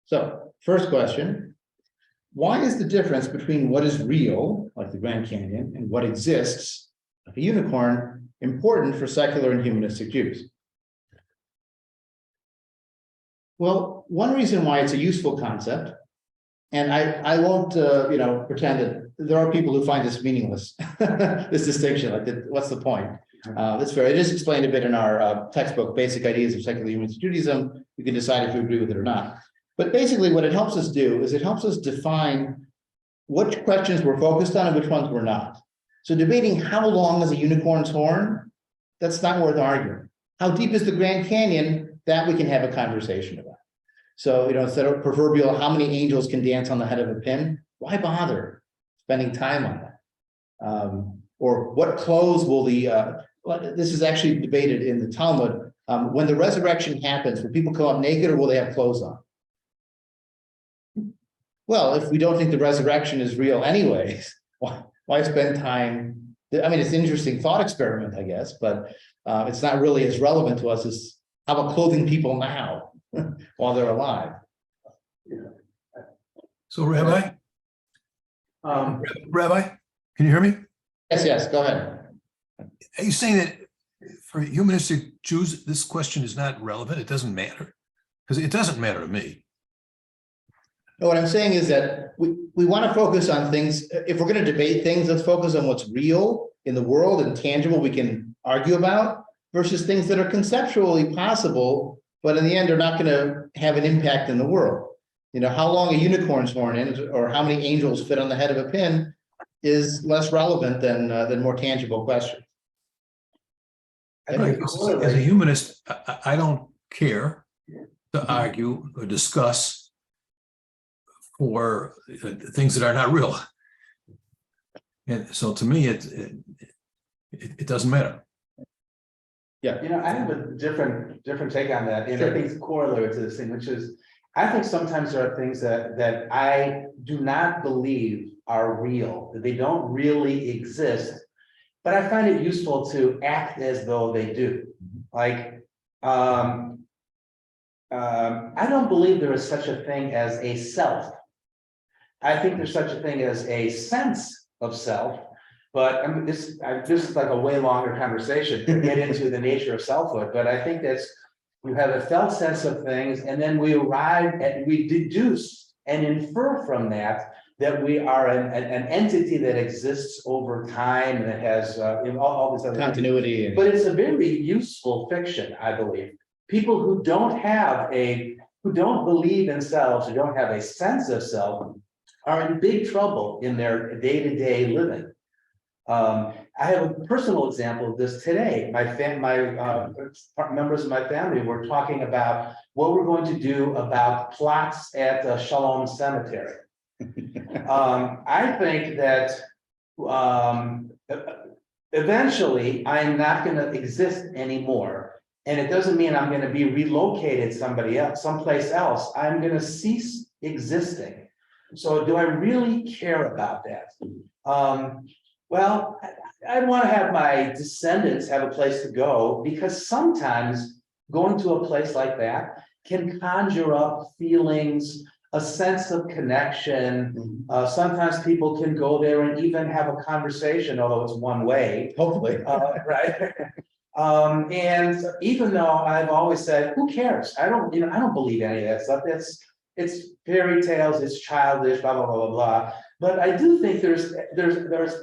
So first question, why is the difference between what is real, like the Grand Canyon, and what exists, like a unicorn, important for secular and humanistic Jews? Well, one reason why it's a useful concept, and I won't pretend that there are people who find this meaningless, this distinction, like what's the point? That's fair. I just explained a bit in our textbook, Basic Ideas of Secular Humanistic Judaism. You can decide if you agree with it or not. But basically what it helps us do is it helps us define which questions we're focused on and which ones we're not. So debating how long is a unicorn's horn, that's not worth arguing. How deep is the Grand Canyon? That we can have a conversation about. So, instead of proverbial, how many angels can dance on the head of a pin? Why bother spending time on that? Or what clothes will this is actually debated in the Talmud. When the resurrection happens, will people come up naked or will they have clothes on? Well, if we don't think the resurrection is real anyways, why spend time? I mean, it's an interesting thought experiment, I guess, but it's not really as relevant to us as how about clothing people now while they're alive? So, Rabbi, can you hear me? Yes, go ahead. Are you saying that for humanistic Jews, this question is not relevant? It doesn't matter? Because it doesn't matter to me. No, what I'm saying is that we want to focus on things. If we're going to debate things, let's focus on what's real in the world and tangible we can argue about versus things that are conceptually possible, but in the end are not going to have an impact in the world. How long a unicorn's horn is or how many angels fit on the head of a pin is less relevant than more tangible questions. As a humanist, I don't care to argue or discuss for things that are not real. And so to me, it doesn't matter. Yeah. I have a different take on that. And I think it's corollary to this thing, which is, I think sometimes there are things that I do not believe are real, that they don't really exist, but I find it useful to act as though they do. Like, I don't believe there is such a thing as a self. I think there's such a thing as a sense of self, but this is like a way longer conversation to get into the nature of selfhood. But I think that's, you have a felt sense of things, and then we deduce and infer from that we are an entity that exists over time and it has all this other Continuity. But it's a very useful fiction, I believe. People who don't believe in selves, who don't have a sense of self, are in big trouble in their day-to-day living. I have a personal example of this today. Members of my family were talking about what we're going to do about plots at Shalom Cemetery. I think that eventually I'm not going to exist anymore. And it doesn't mean I'm going to be relocated someplace else. I'm going to cease existing. So do I really care about that? Well, I want to have my descendants have a place to go, because sometimes going to a place like that can conjure up feelings, a sense of connection. Sometimes people can go there and even have a conversation, although it's one way. Hopefully. Right. And even though I've always said, who cares? I don't believe any of that stuff. It's fairy tales, it's childish, blah, blah, blah, blah, blah. But I do think there's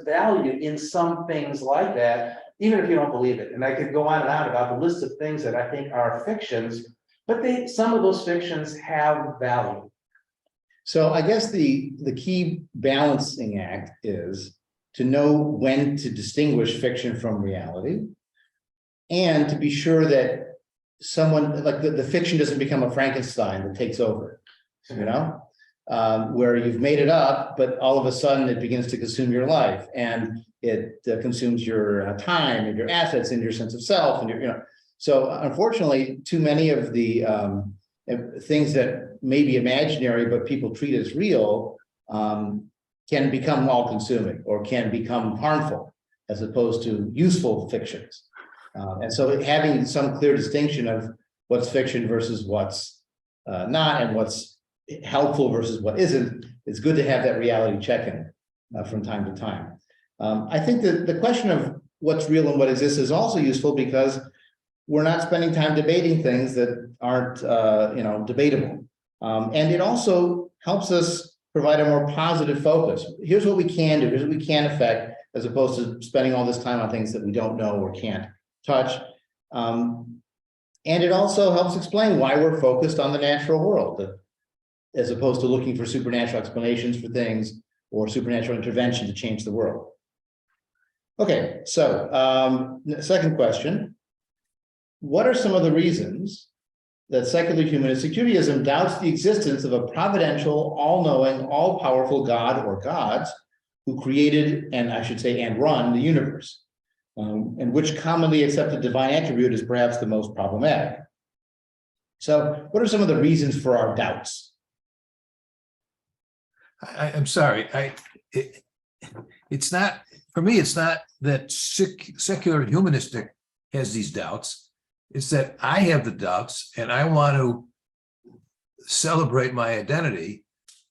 value in some things like that, even if you don't believe it. And I could go on and on about the list of things that I think are fictions, but some of those fictions have value. So I guess the key balancing act is to know when to distinguish fiction from reality, and to be sure that someone, like the fiction doesn't become a Frankenstein that takes over, where you've made it up, but all of a sudden it begins to consume your life, and it consumes your time and your assets and your sense of self, and So unfortunately, too many of the things that may be imaginary but people treat as real can become all-consuming or can become harmful, as opposed to useful fictions. And so having some clear distinction of what's fiction versus what's not, and what's helpful versus what isn't, it's good to have that reality check-in from time to time. I think that the question of what's real and what exists is also useful because we're not spending time debating things that aren't, debatable. And it also helps us provide a more positive focus. Here's what we can do, here's what we can affect, as opposed to spending all this time on things that we don't know or can't touch. And it also helps explain why we're focused on the natural world, as opposed to looking for supernatural explanations for things or supernatural intervention to change the world. Okay, so second question. What are some of the reasons that secular humanistic Judaism doubts the existence of a providential, all-knowing, all-powerful God or gods who created, and I should say, and run the universe? And which commonly accepted divine attribute is perhaps the most problematic. So what are some of the reasons for our doubts? I'm sorry. It's not, for me, it's not that secular humanistic has these doubts. It's that I have the doubts and I want to celebrate my identity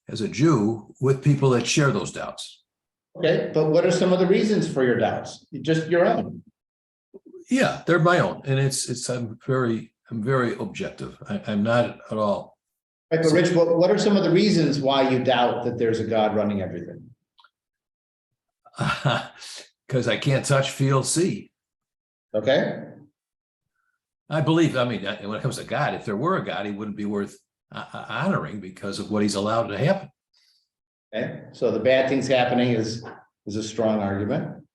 as a Jew with people that share those doubts. Okay, but what are some of the reasons for your doubts? Just your own. Yeah, they're my own, and I'm very objective. I'm not at all. Right, but Rich, what are some of the reasons why you doubt that there's a God running everything? Because I can't touch, feel, see. Okay. I believe. I mean, when it comes to God, if there were a God, he wouldn't be worth honoring because of what he's allowed to happen. Okay, so the bad things happening is a strong argument.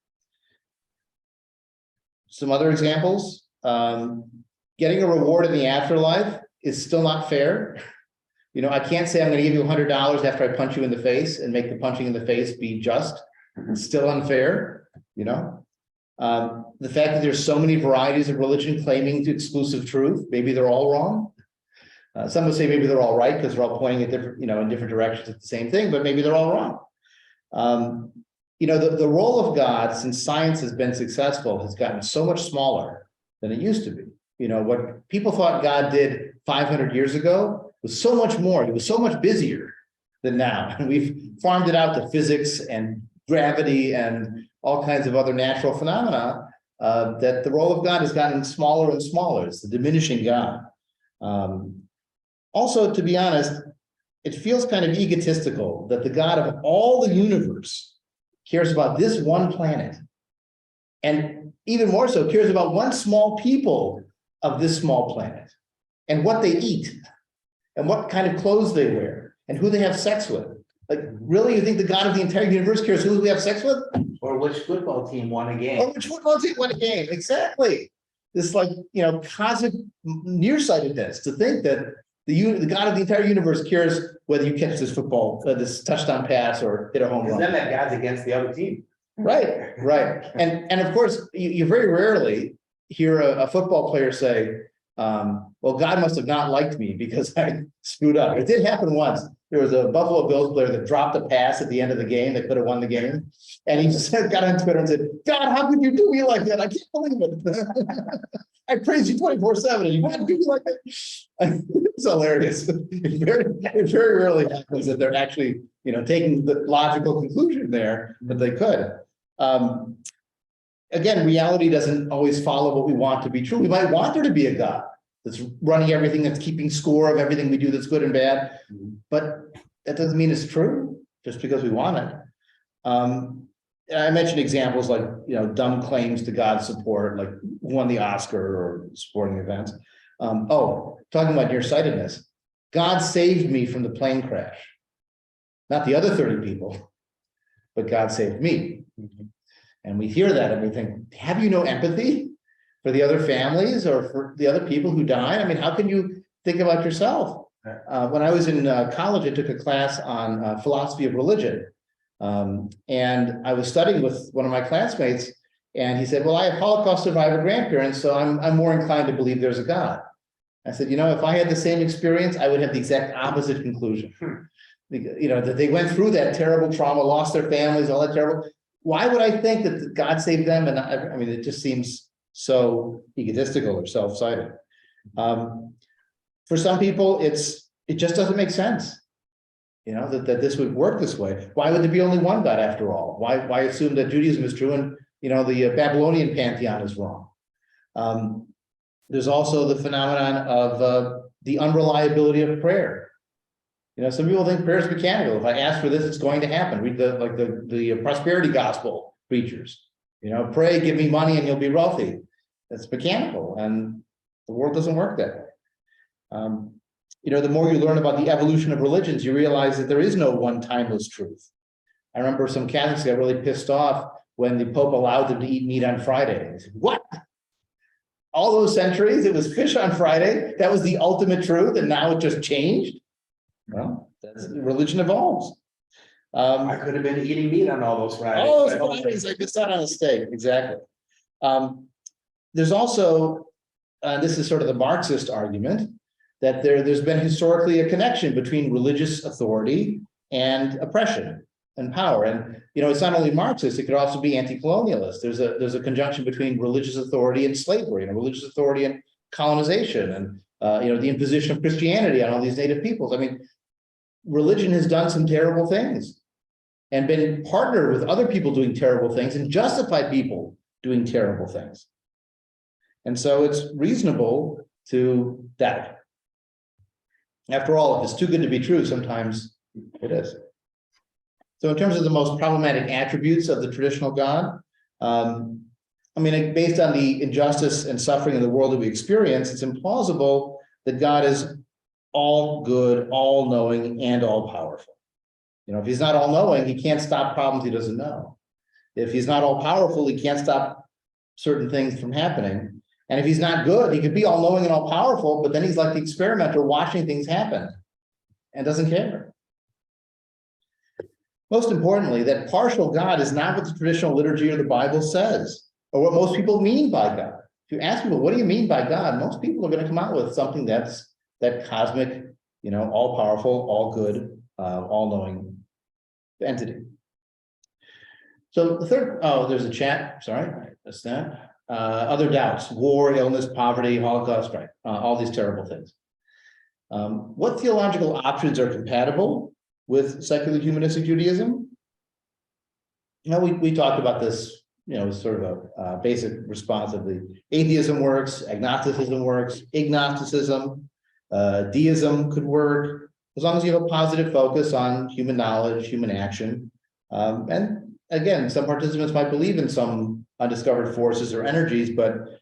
Some other examples, getting a reward in the afterlife is still not fair. I can't say I'm going to give you $100 after I punch you in the face and make the punching in the face be just. It's still unfair, The fact that there's so many varieties of religion claiming to exclusive truth, maybe they're all wrong. Some would say maybe they're all right because they're all pointing at different, in different directions at the same thing, but maybe they're all wrong. The role of God, since science has been successful, has gotten so much smaller than it used to be. What people thought God did 500 years ago was so much more. He was so much busier than now. And we've farmed it out to physics and gravity and all kinds of other natural phenomena that the role of God has gotten smaller and smaller. It's the diminishing God. Also, to be honest, it feels kind of egotistical that the God of all the universe cares about this one planet, and even more so cares about one small people of this small planet, and what they eat, and what kind of clothes they wear, and who they have sex with. Like, really, you think the God of the entire universe cares who we have sex with? Or which football team won a game? Or which football team won a game, exactly. This cosmic nearsightedness to think that the God of the entire universe cares whether you catch this this touchdown pass or hit a home run. Then that God's against the other team. Right. And of course, you very rarely hear a football player say, well, God must have not liked me because I screwed up. It did happen once. There was a Buffalo Bills player that dropped a pass at the end of the game that could have won the game. And he just got on Twitter and said, God, how could you do me like that? I can't believe it. I praise you 24/7 and you want to do me like that. It's hilarious. It very rarely happens that they're actually, taking the logical conclusion there, but they could. Again, reality doesn't always follow what we want to be true. We might want there to be a God that's running everything, that's keeping score of everything we do that's good and bad, but that doesn't mean it's true just because we want it. I mentioned examples like, dumb claims to God's support, like who won the Oscar or sporting events. Talking about nearsightedness, God saved me from the plane crash. Not the other 30 people, but God saved me. And we hear that and we think, have you no empathy for the other families or for the other people who died? I mean, how can you think about yourself? When I was in college, I took a class on philosophy of religion. And I was studying with one of my classmates, and he said, well, I have Holocaust survivor grandparents, so I'm more inclined to believe there's a God. I said, if I had the same experience, I would have the exact opposite conclusion. That they went through that terrible trauma, lost their families, all that terrible. Why would I think that God saved them? And I mean, it just seems so egotistical or self-sided. For some people, it just doesn't make sense. that this would work this way. Why would there be only one God after all? Why assume that Judaism is true and, the Babylonian pantheon is wrong? There's also the phenomenon of the unreliability of prayer. Some people think prayer is mechanical. If I ask for this, it's going to happen. Read the prosperity gospel preachers. Pray, give me money, and you'll be wealthy. That's mechanical, and the world doesn't work that way. The more you learn about the evolution of religions, you realize that there is no one timeless truth. I remember some Catholics got really pissed off when the Pope allowed them to eat meat on Friday. They said, what? All those centuries, it was fish on Friday. That was the ultimate truth, and now it just changed. Well, religion evolves. I could have been eating meat on all those Fridays. All those Fridays, like it's not on a steak, exactly. There's also, this is sort of the Marxist argument, that there's been historically a connection between religious authority and oppression and power. And, it's not only Marxist, it could also be anti-colonialist. There's a conjunction between religious authority and slavery, and religious authority and colonization, and, the imposition of Christianity on all these native peoples. I mean, religion has done some terrible things and been partnered with other people doing terrible things and justified people doing terrible things. And so it's reasonable to doubt. After all, if it's too good to be true, sometimes it is. So in terms of the most problematic attributes of the traditional God, based on the injustice and suffering in the world that we experience, it's implausible that God is all good, all knowing, and all powerful. If he's not all knowing, he can't stop problems he doesn't know. If he's not all powerful, he can't stop certain things from happening. And if he's not good, he could be all knowing and all powerful, but then he's like the experimenter watching things happen and doesn't care. Most importantly, that partial God is not what the traditional liturgy or the Bible says, or what most people mean by God. If you ask people, what do you mean by God? Most people are going to come out with something that's that cosmic, all powerful, all good, all knowing entity. So the third, there's a chat. Sorry, that's that. Other doubts: war, illness, poverty, Holocaust, right? All these terrible things. What theological options are compatible with secular humanistic Judaism? We talked about this, sort of a basic response of the atheism works, agnosticism works, ignosticism, deism could work, as long as you have a positive focus on human knowledge, human action. And again, some participants might believe in some undiscovered forces or energies, but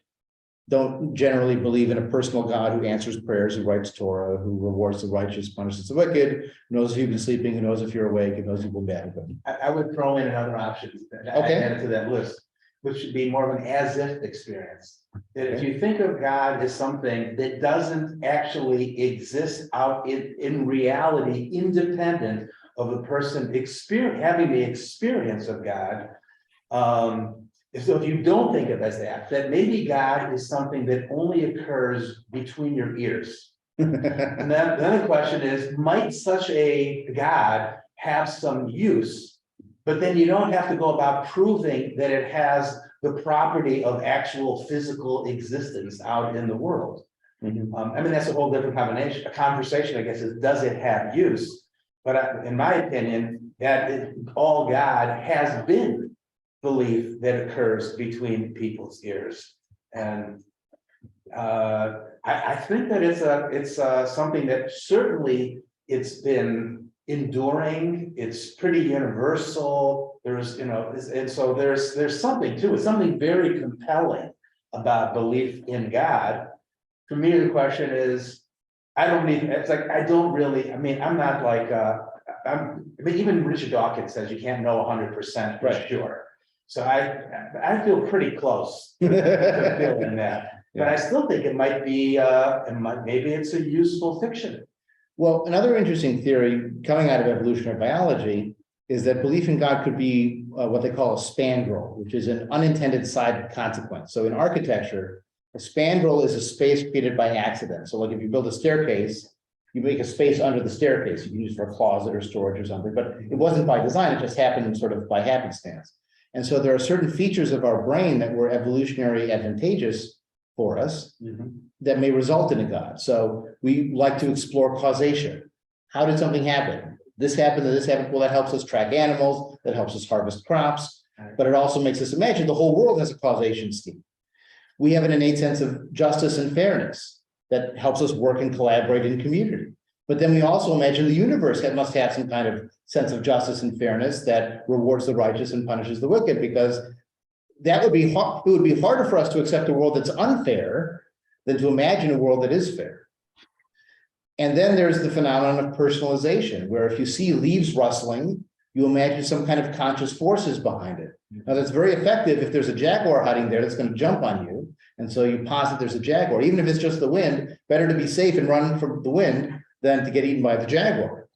don't generally believe in a personal God who answers prayers, who writes Torah, who rewards the righteous, punishes the wicked, who knows if you've been sleeping, who knows if you're awake, who knows if you'll be bad. I would throw in another option that I added to that list, which would be more of an as-if experience. That if you think of God as something that doesn't actually exist out in reality, independent of the person having the experience of God, so if you don't think of it as that maybe God is something that only occurs between your ears. And then the question is, might such a God have some use, but then you don't have to go about proving that it has the property of actual physical existence out in the world. That's a whole different conversation, I guess, is does it have use? But in my opinion, that all God has been belief that occurs between people's ears. And I think that it's something that certainly it's been enduring. It's pretty universal. There's, and so there's something to it, something very compelling about belief in God. For me, the question is, I'm not like, even Richard Dawkins says you can't know 100% for sure. So I feel pretty close to feeling that, but I still think it might be, maybe it's a useful fiction. Well, another interesting theory coming out of evolutionary biology is that belief in God could be what they call a spandrel, which is an unintended side consequence. So in architecture, a spandrel is a space created by accident. So like if you build a staircase, you make a space under the staircase. You can use it for a closet or storage or something, but it wasn't by design. It just happened sort of by happenstance. And so there are certain features of our brain that were evolutionarily advantageous for us that may result in a God. So we like to explore causation. How did something happen? this happened, and this happened. Well, that helps us track animals, that helps us harvest crops, but it also makes us imagine the whole world has a causation scheme. We have an innate sense of justice and fairness that helps us work and collaborate in community. But then we also imagine the universe must have some kind of sense of justice and fairness that rewards the righteous and punishes the wicked, because that would be hard. It would be harder for us to accept a world that's unfair than to imagine a world that is fair. And then there's the phenomenon of personalization, where if you see leaves rustling, you imagine some kind of conscious forces behind it. Now, that's very effective if there's a jaguar hiding there that's going to jump on you. And so you posit there's a jaguar, even if it's just the wind. Better to be safe and run from the wind than to get eaten by the jaguar.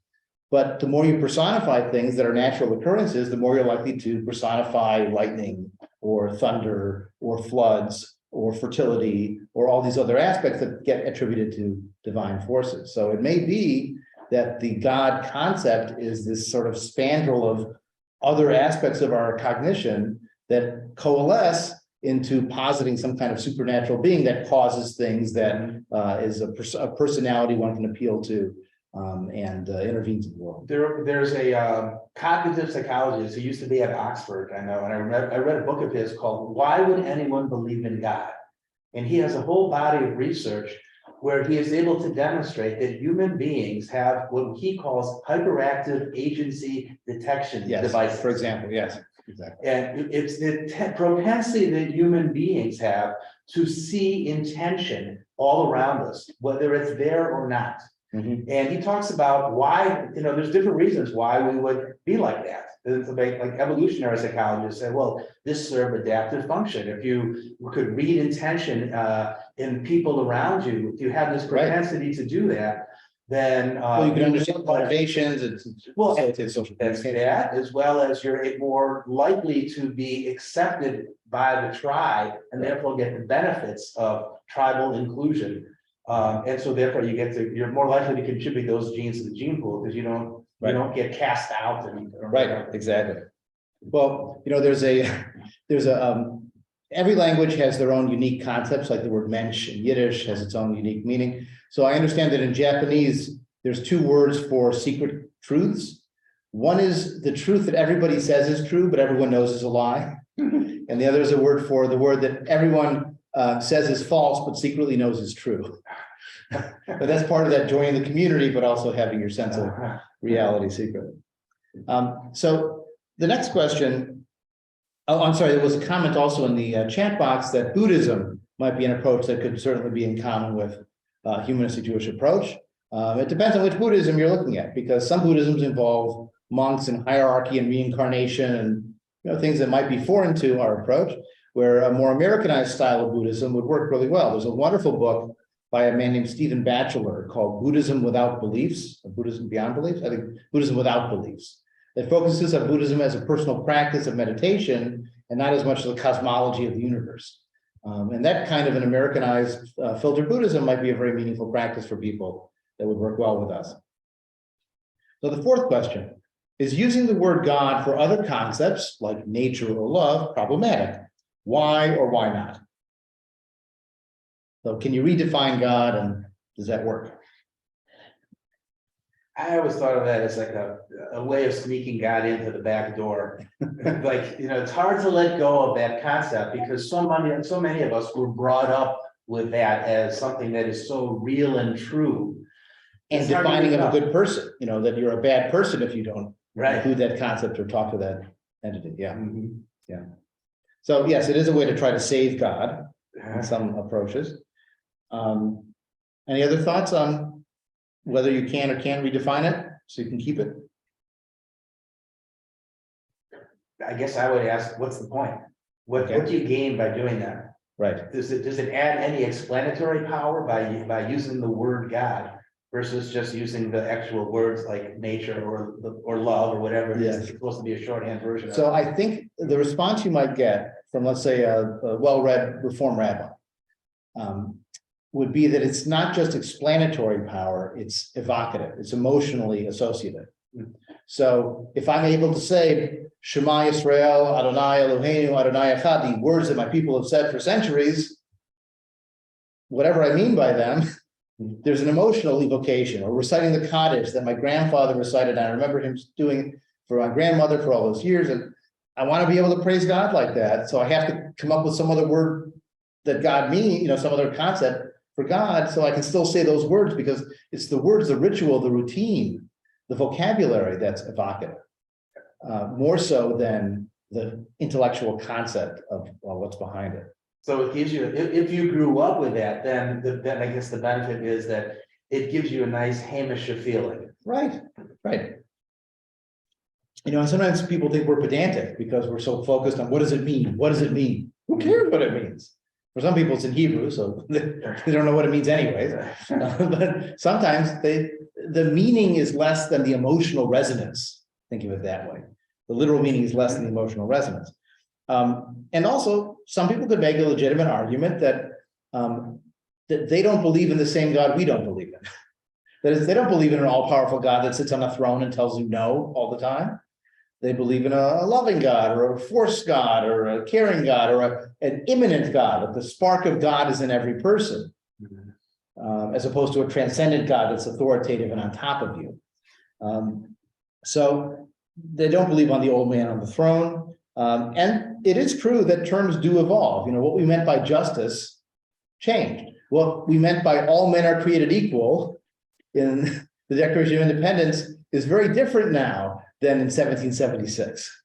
But the more you personify things that are natural occurrences, the more you're likely to personify lightning or thunder or floods or fertility or all these other aspects that get attributed to divine forces. So it may be that the God concept is this sort of spandrel of other aspects of our cognition that coalesce into positing some kind of supernatural being that causes things, that is a personality one can appeal to, and intervenes in the world. There's a cognitive psychologist who used to be at Oxford, I know, and I read a book of his called "Why Would Anyone Believe in God?" And he has a whole body of research where he is able to demonstrate that human beings have what he calls hyperactive agency detection devices. For example, yes, exactly. And it's the propensity that human beings have to see intention all around us, whether it's there or not. Mm-hmm. And he talks about why, there's different reasons why we would be like that. Like evolutionary psychologists say, well, this served adaptive function. If you could read intention in people around you, if you have this propensity to do that, then you can understand motivations and social. That's that, as well as you're more likely to be accepted by the tribe and therefore get the benefits of tribal inclusion. And so therefore you're more likely to contribute those genes to the gene pool because you don't get cast out. Right, exactly. Well, there's every language has their own unique concepts, like the word mensch in Yiddish has its own unique meaning. So I understand that in Japanese, there's two words for secret truths. One is the truth that everybody says is true, but everyone knows is a lie. And the other is a word for the word that everyone says is false, but secretly knows is true. But that's part of that joining the community, but also having your sense of reality secretly. So the next question, I'm sorry, there was a comment also in the chat box that Buddhism might be an approach that could certainly be in common with humanistic Jewish approach. It depends on which Buddhism you're looking at, because some Buddhisms involve monks and hierarchy and reincarnation and things that might be foreign to our approach, where a more Americanized style of Buddhism would work really well. There's a wonderful book by a man named Stephen Batchelor called Buddhism Without Beliefs, or Buddhism Beyond Beliefs, I think Buddhism Without Beliefs, that focuses on Buddhism as a personal practice of meditation and not as much the cosmology of the universe. And that kind of an Americanized filtered Buddhism might be a very meaningful practice for people that would work well with us. So the fourth question, is using the word God for other concepts like nature or love problematic? Why or why not? So can you redefine God, and does that work? I always thought of that as like a way of sneaking God into the back door. Like, it's hard to let go of that concept because so many of us were brought up with that as something that is so real and true. And defining of a good person, that you're a bad person if you don't include that concept or talk to that entity. Yeah. Mm-hmm. Yeah. So yes, it is a way to try to save God in some approaches. Any other thoughts on whether you can or can't redefine it so you can keep it? I guess I would ask, what's the point? What do you gain by doing that? Right. Does it add any explanatory power by using the word God versus just using the actual words like nature or love or whatever it is? It's supposed to be a shorthand version. So I think the response you might get from, let's say, a well-read Reform rabbi would be that it's not just explanatory power, it's evocative, it's emotionally associative. So if I'm able to say, Shema Yisrael, Adonai Eloheinu, Adonai Echad, the words that my people have said for centuries, whatever I mean by them, There's an emotional evocation, or reciting the Hadash that my grandfather recited. I remember him doing for my grandmother for all those years, and I want to be able to praise God like that. So I have to come up with some other word that God means, some other concept for God, so I can still say those words, because it's the words, the ritual, the routine, the vocabulary that's evocative, more so than the intellectual concept of what's behind it. So it gives you, if you grew up with that, then I guess the benefit is that it gives you a nice Hamish feeling. Right. And sometimes people think we're pedantic because we're so focused on what does it mean? What does it mean? Who cares what it means? For some people, it's in Hebrew, so they don't know what it means anyways. But sometimes the meaning is less than the emotional resonance. Think of it that way. The literal meaning is less than the emotional resonance. And also, some people could make a legitimate argument that they don't believe in the same God we don't believe in. That is, they don't believe in an all-powerful God that sits on a throne and tells you no all the time. They believe in a loving God, or a force God, or a caring God, or an immanent God, that the spark of God is in every person, as opposed to a transcendent God that's authoritative and on top of you. So they don't believe on the old man on the throne. And it is true that terms do evolve. What we meant by justice changed. What we meant by all men are created equal in the Declaration of Independence is very different now than in 1776,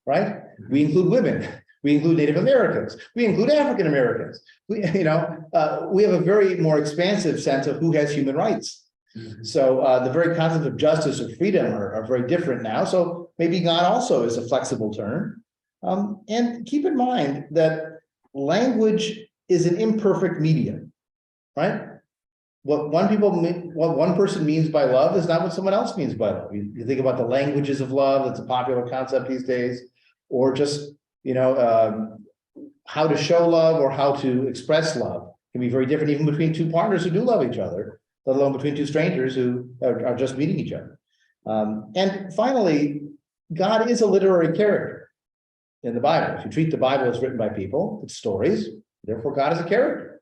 right? We include women, we include Native Americans, we include African Americans. We have a very more expansive sense of who has human rights. So the very concept of justice or freedom are very different now. So maybe God also is a flexible term. And keep in mind that language is an imperfect medium, right? What one person means by love is not what someone else means by love. You think about the languages of love, that's a popular concept these days, or just, how to show love or how to express love can be very different, even between two partners who do love each other, let alone between two strangers who are just meeting each other. And finally, God is a literary character in the Bible. If you treat the Bible as written by people, it's stories, therefore God is a character.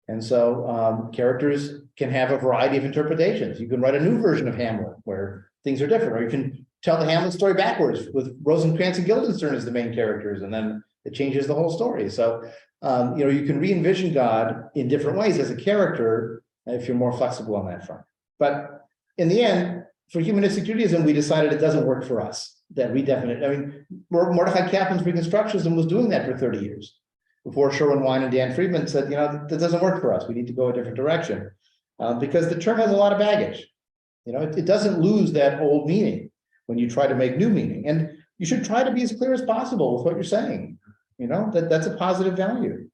And so characters can have a variety of interpretations. You can write a new version of Hamlet where things are different, or you can tell the Hamlet story backwards with Rosencrantz and Guildenstern as the main characters, and then it changes the whole story. So, you can re-envision God in different ways as a character if you're more flexible on that front. But in the end, for humanistic Judaism, we decided it doesn't work for us, that redefinite. Mordechai Kaplan's Reconstructionism was doing that for 30 years. Before Sherwin Wine and Dan Friedman said, that doesn't work for us. We need to go a different direction because the term has a lot of baggage. It doesn't lose that old meaning when you try to make new meaning. And you should try to be as clear as possible with what you're saying. That's a positive value.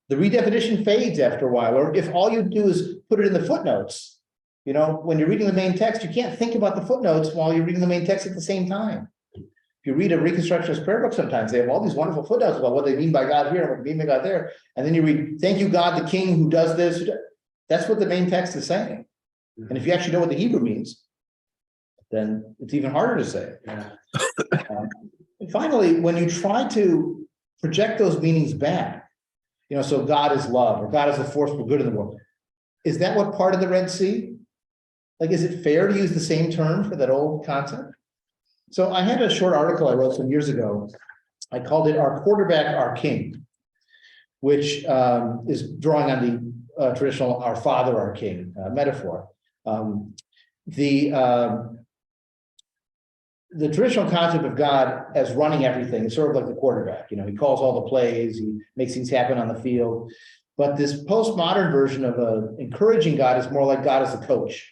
The redefinition fades after a while, or if all you do is put it in the footnotes, when you're reading the main text, you can't think about the footnotes while you're reading the main text at the same time. If you read a Reconstructionist prayer book, sometimes they have all these wonderful footnotes about what they mean by God here and what they mean by God there. And then you read, thank you, God, the King who does this. That's what the main text is saying. And if you actually know what the Hebrew means, then it's even harder to say. Yeah. And finally, when you try to project those meanings back, so God is love, or God is the force for good in the world. Is that what part of the Red Sea? Is it fair to use the same term for that old concept? So I had a short article I wrote some years ago. I called it Our Quarterback, Our King, which is drawing on the traditional Our Father, Our King metaphor. The traditional concept of God as running everything is sort of like the quarterback. He calls all the plays, he makes things happen on the field. But this postmodern version of encouraging God is more like God as a coach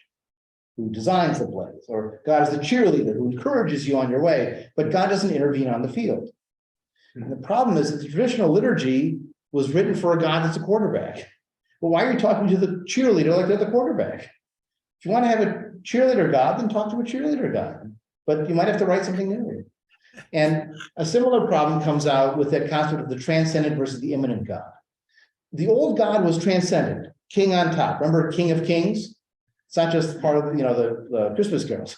who designs the plays, or God is the cheerleader who encourages you on your way, but God doesn't intervene on the field. And the problem is that the traditional liturgy was written for a God that's a quarterback. Well, why are you talking to the cheerleader like they're the quarterback? If you want to have a cheerleader God, then talk to a cheerleader God, but you might have to write something new. And a similar problem comes out with that concept of the transcendent versus the immanent God. The old God was transcendent, king on top. Remember King of Kings? It's not just part of the Christmas carols.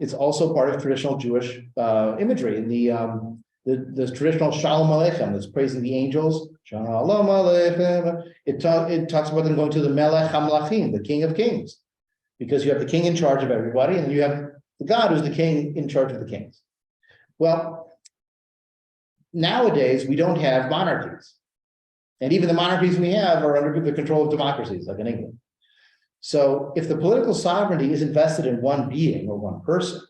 It's also part of traditional Jewish imagery in the The traditional Shalom Aleichem that's praising the angels, Shalom Aleichem, it talks about them going to the Melech HaMelachim, the King of Kings, because you have the king in charge of everybody, and you have the God who's the king in charge of the kings. Well, nowadays we don't have monarchies, and even the monarchies we have are under the control of democracies, like in England. So if the political sovereignty is invested in one being or one person,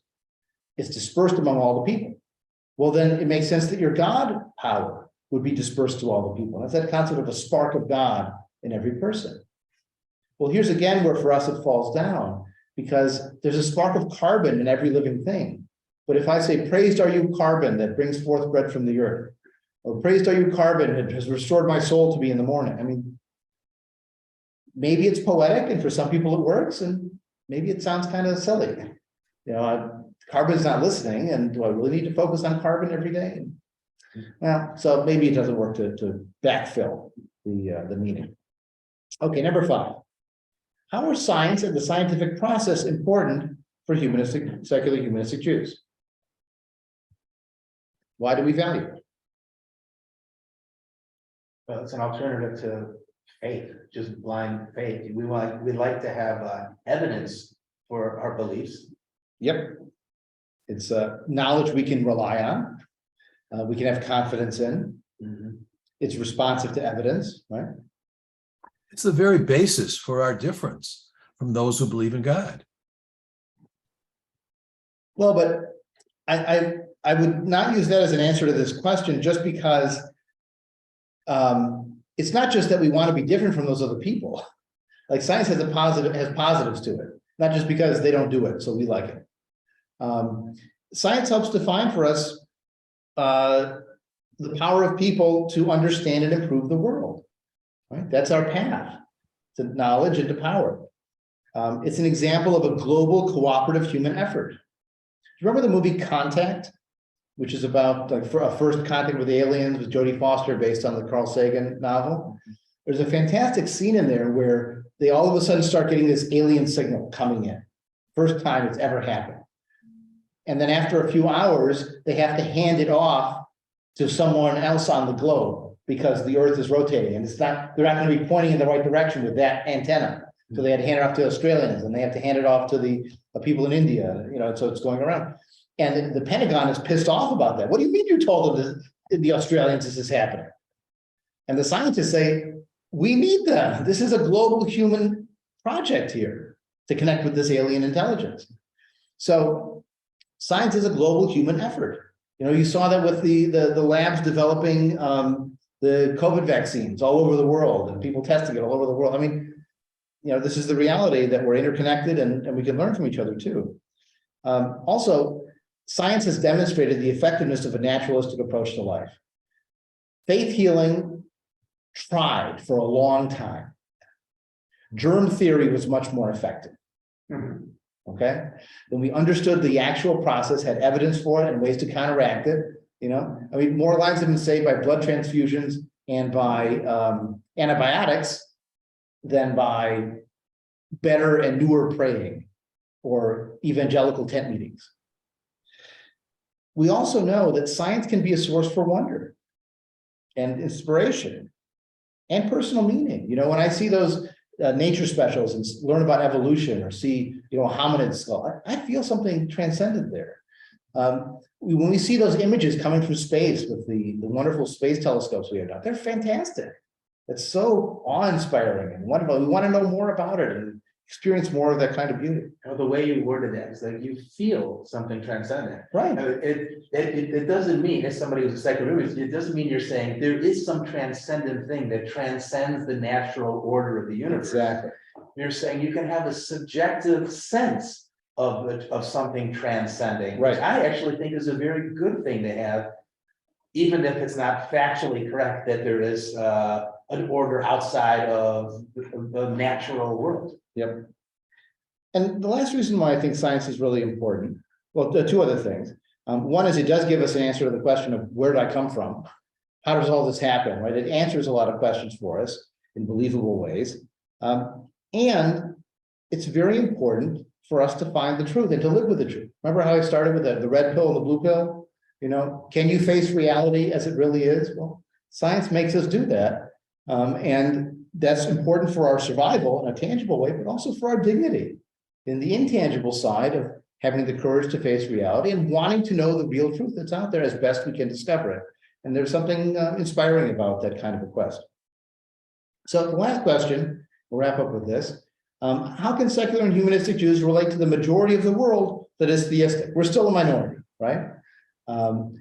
it's dispersed among all the people. Well, then it makes sense that your God power would be dispersed to all the people. That's that concept of a spark of God in every person. Well, here's again where for us it falls down, because there's a spark of carbon in every living thing. But if I say, praised are you, carbon that brings forth bread from the earth, or praised are you, carbon that has restored my soul to me in the morning. I mean, maybe it's poetic, and for some people it works, and maybe it sounds kind of silly. You know, carbon's not listening, and do I really need to focus on carbon every day? Well, so maybe it doesn't work to backfill the meaning. Okay, number 5. How are science and the scientific process important for secular humanistic Jews? Why do we value it? Well, it's an alternative to faith, just blind faith. We'd like to have evidence for our beliefs. Yep. It's knowledge we can rely on. We can have confidence in. It's responsive to evidence, right? It's the very basis for our difference from those who believe in God. Well, but I would not use that as an answer to this question, just because it's not just that we want to be different from those other people. Like science has positives to it, not just because they don't do it, so we like it. Science helps define for us the power of people to understand and improve the world. Right? That's our path to knowledge and to power. It's an example of a global cooperative human effort. Do you remember the movie Contact, which is about like for a first contact with aliens with Jodie Foster, based on the Carl Sagan novel? There's a fantastic scene in there where they all of a sudden start getting this alien signal coming in. First time it's ever happened. And then after a few hours, they have to hand it off to someone else on the globe because the Earth is rotating, and they're not going to be pointing in the right direction with that antenna. So they had to hand it off to Australians, and they have to hand it off to the people in India, you know, so it's going around. And the Pentagon is pissed off about that. What do you mean you told them the Australians this is happening? And the scientists say, we need them. This is a global human project here to connect with this alien intelligence. So science is a global human effort. You know, you saw that with the labs developing the COVID vaccines all over the world, and people testing it all over the world. I mean, you know, this is the reality that we're interconnected, and we can learn from each other too. Also, science has demonstrated the effectiveness of a naturalistic approach to life. Faith healing tried for a long time. Germ theory was much more effective. Okay, when we understood the actual process, had evidence for it and ways to counteract it, you know, I mean, more lives have been saved by blood transfusions and by antibiotics than by better and newer praying or evangelical tent meetings. We also know that science can be a source for wonder and inspiration and personal meaning. You know, when I see those nature specials and learn about evolution, or see, you know, a hominid skull, I feel something transcendent there. When we see those images coming from space with the wonderful space telescopes we have now, they're fantastic. It's so awe-inspiring and wonderful. We want to know more about it and experience more of that kind of beauty. Well, the way you worded that is like you feel something transcendent. Right. It doesn't mean, as somebody who's a secular, it doesn't mean you're saying there is some transcendent thing that transcends the natural order of the universe. Exactly. You're saying you can have a subjective sense of something transcending, Right. which I actually think is a very good thing to have, even if it's not factually correct that there is an order outside of the natural world. Yep. And the last reason why I think science is really important, well, two other things. One is it does give us an answer to the question of where did I come from? How does all this happen, right? It answers a lot of questions for us in believable ways. And it's very important for us to find the truth and to live with the truth. Remember how I started with the red pill and the blue pill? Can you face reality as it really is? Well, science makes us do that. And that's important for our survival in a tangible way, but also for our dignity in the intangible side of having the courage to face reality and wanting to know the real truth that's out there as best we can discover it. And there's something inspiring about that kind of a quest. So the last question, we'll wrap up with this. How can secular and humanistic Jews relate to the majority of the world that is theistic? We're still a minority, right?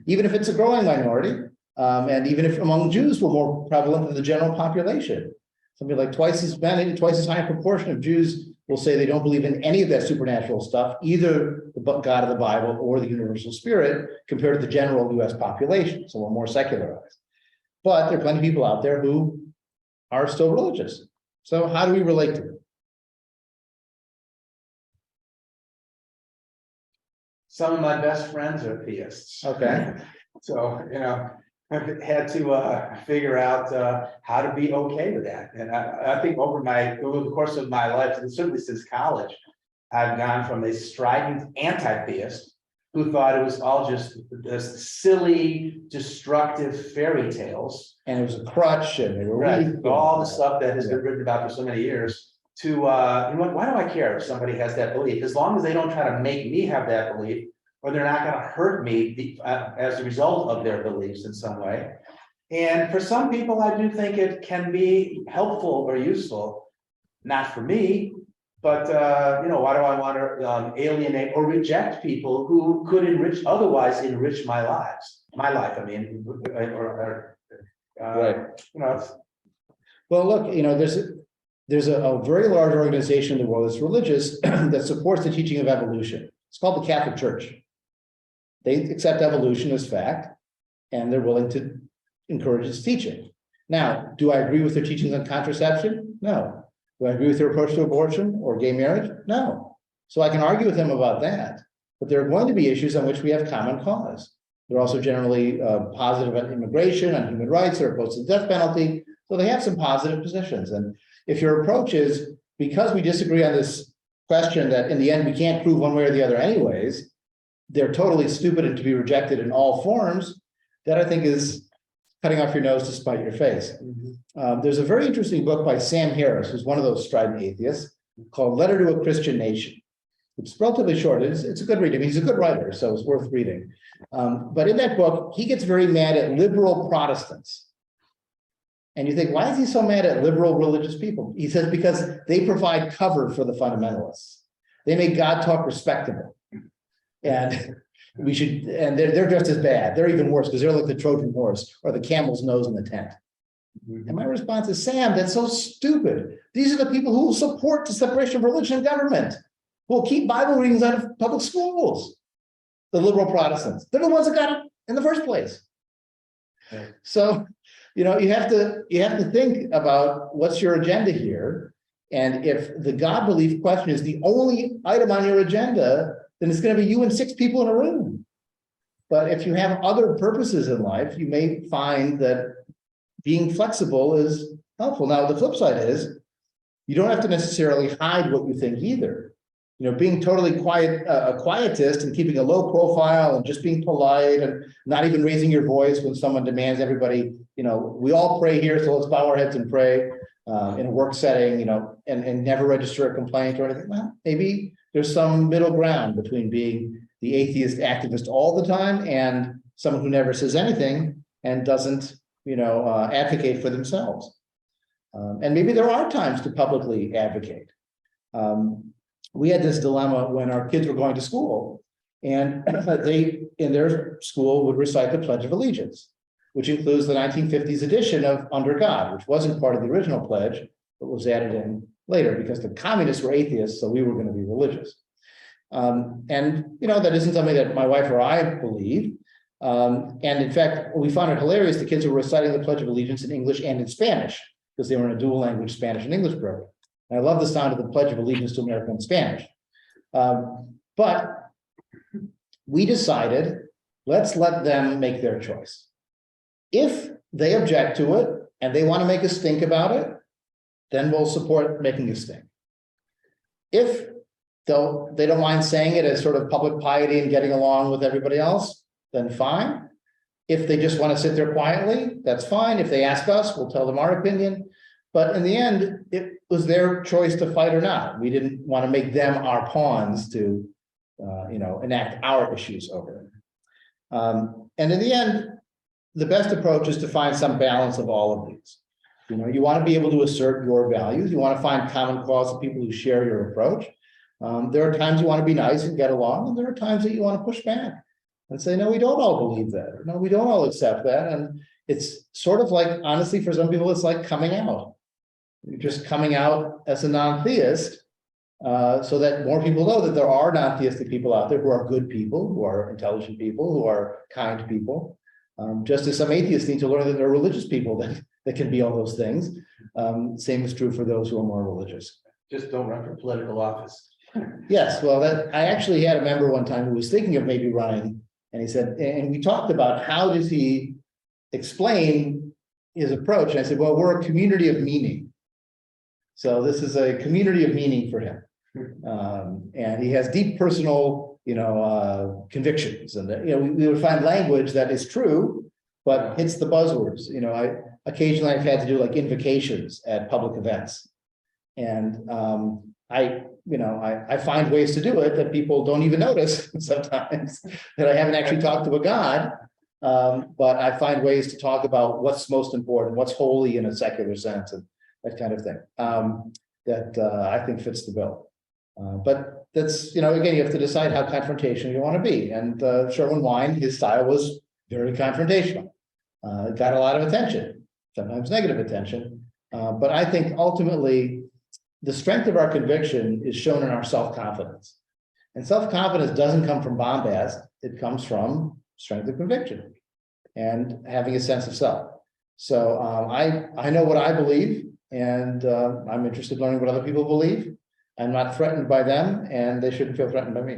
Even if it's a growing minority, and even if among Jews we're more prevalent than the general population, something like twice as high a proportion of Jews will say they don't believe in any of that supernatural stuff, either the God of the Bible or the universal spirit, compared to the general US population. So we're more secularized. But there are plenty of people out there who are still religious. So how do we relate to them? Some of my best friends are theists. Okay. So, I've had to figure out how to be okay with that. And I think over the course of my life, and certainly since college, I've gone from a strident anti-theist who thought it was all just this silly, destructive fairy tales. And it was a crutch, and they were Right, really all the stuff that has been written about for so many years, to why do I care if somebody has that belief? As long as they don't try to make me have that belief, or they're not going to hurt me as a result of their beliefs in some way. And for some people, I do think it can be helpful or useful. Not for me, but why do I want to alienate or reject people who could otherwise enrich my life? I mean, Right. It's, Well, look, there's a very large organization in the world that's religious that supports the teaching of evolution. It's called the Catholic Church. They accept evolution as fact, and they're willing to encourage its teaching. Now, do I agree with their teachings on contraception? No. Do I agree with their approach to abortion or gay marriage? No. So I can argue with them about that, but there are going to be issues on which we have common cause. They're also generally positive on immigration, on human rights, they're opposed to the death penalty. So they have some positive positions. And if your approach is, because we disagree on this question that in the end we can't prove one way or the other anyways, they're totally stupid and to be rejected in all forms, that I think is cutting off your nose to spite your face. There's a very interesting book by Sam Harris, who's one of those strident atheists, called Letter to a Christian Nation. It's relatively short. It's a good read. I mean, he's a good writer, so it's worth reading. But in that book, he gets very mad at liberal Protestants. And you think, why is he so mad at liberal religious people? He says, because they provide cover for the fundamentalists. They make God talk respectable. And they're just as bad. They're even worse because they're like the Trojan horse or the camel's nose in the tent. And my response is, Sam, that's so stupid. These are the people who will support the separation of religion and government, who will keep Bible readings out of public schools. The liberal Protestants. They're the ones that got it in the first place. Right. So, you have to think about what's your agenda here. And if the God belief question is the only item on your agenda, then it's going to be you and 6 people in a room. But if you have other purposes in life, you may find that being flexible is helpful. Now, the flip side is you don't have to necessarily hide what you think either. Being totally quiet, a quietist and keeping a low profile and just being polite and not even raising your voice when someone demands everybody, we all pray here, so let's bow our heads and pray in a work setting, and never register a complaint or anything. Well, maybe there's some middle ground between being the atheist activist all the time and someone who never says anything and doesn't, advocate for themselves. And maybe there are times to publicly advocate. We had this dilemma when our kids were going to school, and they, in their school, would recite the Pledge of Allegiance, which includes the 1950s edition of Under God, which wasn't part of the original pledge, but was added in later because the communists were atheists, so we were going to be religious. And that isn't something that my wife or I believe. And in fact, we found it hilarious. The kids were reciting the Pledge of Allegiance in English and in Spanish because they were in a dual language Spanish and English program. And I love the sound of the Pledge of Allegiance to America in Spanish. But we decided, let's let them make their choice. If they object to it and they want to make a stink about it, then we'll support making a stink. If they don't mind saying it as sort of public piety and getting along with everybody else, then fine. If they just want to sit there quietly, that's fine. If they ask us, we'll tell them our opinion. But in the end, it was their choice to fight or not. We didn't want to make them our pawns to, enact our issues over them. And in the end, the best approach is to find some balance of all of these. You want to be able to assert your values. You want to find common cause of people who share your approach. There are times you want to be nice and get along, and there are times that you want to push back and say, no, we don't all believe that. Or, no, we don't all accept that. And it's sort of like, honestly, for some people, it's like coming out. You're just coming out as a non-theist, so that more people know that there are non-theistic people out there who are good people, who are intelligent people, who are kind people. Just as some atheists need to learn that there are religious people that can be all those things. Same is true for those who are more religious. Just don't run for political office. Yes, well, I actually had a member one time who was thinking of maybe running, and he said, and we talked about how does he explain his approach. And I said, well, we're a community of meaning. So this is a community of meaning for him. And he has deep personal, convictions. And, we would find language that is true, but hits the buzzwords. Occasionally I've had to do like invocations at public events. And I find ways to do it that people don't even notice sometimes, that I haven't actually talked to a God. But I find ways to talk about what's most important, what's holy in a secular sense, and that kind of thing, that I think fits the bill. But that's, again, you have to decide how confrontational you want to be. And Sherwin Wine, his style was very confrontational. It got a lot of attention, sometimes negative attention. But I think ultimately, the strength of our conviction is shown in our self-confidence. And self-confidence doesn't come from bombast. It comes from strength of conviction and having a sense of self. So I know what I believe, and I'm interested in learning what other people believe. I'm not threatened by them, and they shouldn't feel threatened by me.